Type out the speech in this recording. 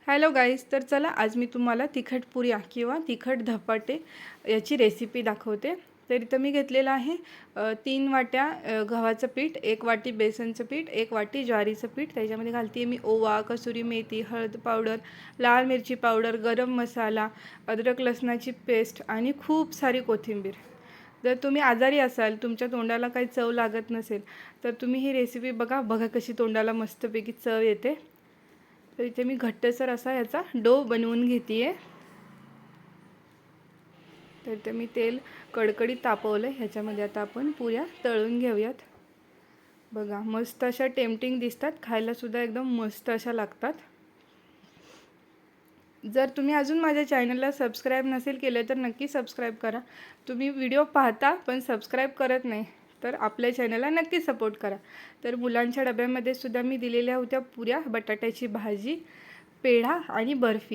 Hello guys, तर चला आज मी तुम्हाला तिखट पुऱ्या किंवा तिखट धपाटे याची रेसिपी दाखवते। तर इथं मी घेतलेलं आहे 3 वाट्या गव्हाचं पीठ, 1 वाटी बेसनचं पीठ, 1 वाटी ज्वारीचं पीठ। त्याच्यामध्ये घालते मी ओवा, कसुरी मेथी, हळद पावडर, लाल मिरची पावडर, गरम मसाला, अद्रक लसणाची पेस्ट आणि खूप सारी कोथिंबीर। जर तुम्ही आजारी असाल, तुमच्या तोंडाला काही चव लागत नसेल, तर तुम्ही ही रेसिपी बघा कशी तोंडाला मस्तपैकी चव येते। तर इथे मी घट्टसर असा याचा डो बनवून घेते। तर इथे मी तेल कडकडीत तापवलं आहे। ह्याच्यामध्ये आता आपण पुऱ्या तळून घेऊयात। बघा मस्त अशा टेम्पटिंग दिसतात, खायला सुद्धा एकदम मस्त अशा लागतात। जर तुम्ही अजून माझ्या चॅनलला सबस्क्राइब नसेल केले तर नक्की सबस्क्राइब करा। तुम्ही व्हिडिओ पाहता पण सबस्क्राइब करत नाही, तर आपल्या चॅनलला नक्की सपोर्ट करा। तर मुलांच्या डब्यामध्ये सुद्धा मी दिलेल्या होत्या पुऱ्या, बटाट्याची भाजी, पेढा आणि बर्फी।